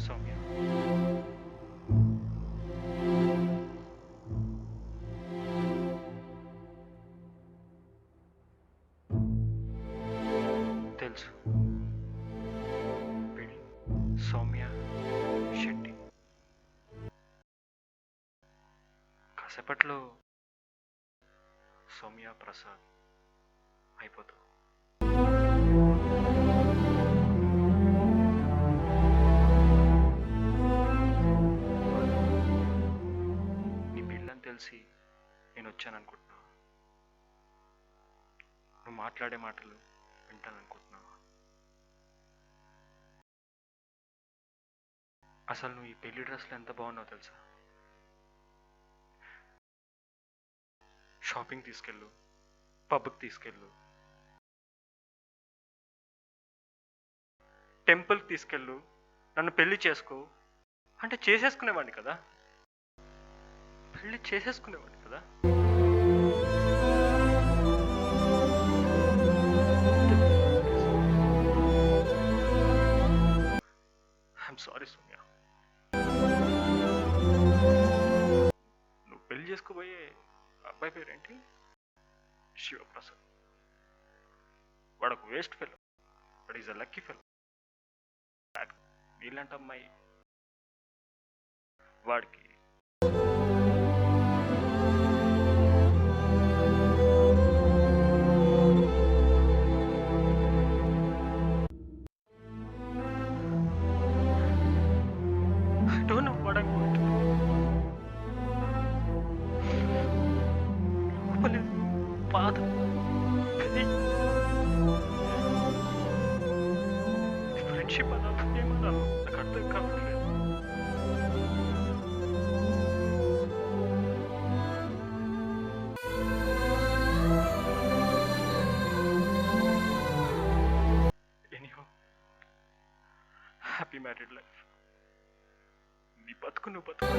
సౌమ్య. తెలుసు. పెళ్ళి సౌమ్య శెట్టి. కాసేపట్లో సౌమ్య ప్రసాద్ అయిపోతావు. నీ పెళ్ళని తెలిసి నేను వచ్చాననుకుంటున్నావా? నువ్వు మాట్లాడే మాటలు వింటాననుకుంటున్నావా? అసలు నువ్వు ఈ పెళ్లి డ్రెస్లో ఎంత బాగున్నావు తెలుసా? షాపింగ్ తీసుకెళ్ళు, పబ్కి తీసుకెళ్ళు, టెంపుల్కి తీసుకెళ్ళు, నన్ను పెళ్లి చేసుకో అంటే చేసేసుకునేవాడిని కదా. పెళ్లి చేసేసుకునేవాడిని కదా. I'm sorry Soumya. నువ్వు పెళ్లి చేసుకోబోయే అబ్బాయి పేరేంటి? శివప్రసాద్. వాడు ఒక వేస్ట్ ఫెలో. వాడు ఈజ్ అ లక్కీ ఫెలో. నీలాంటి అమ్మాయి వాడికి I don't know what I'm going to do. లోపల బాధ, పెయిన్, ఫ్రెండ్షిప్ అనాలి ఏమనాలి నాకు అర్థం కావట్లేదు. Anyhow, happy married life. నీ బతుకు నువ్వు బతుకు.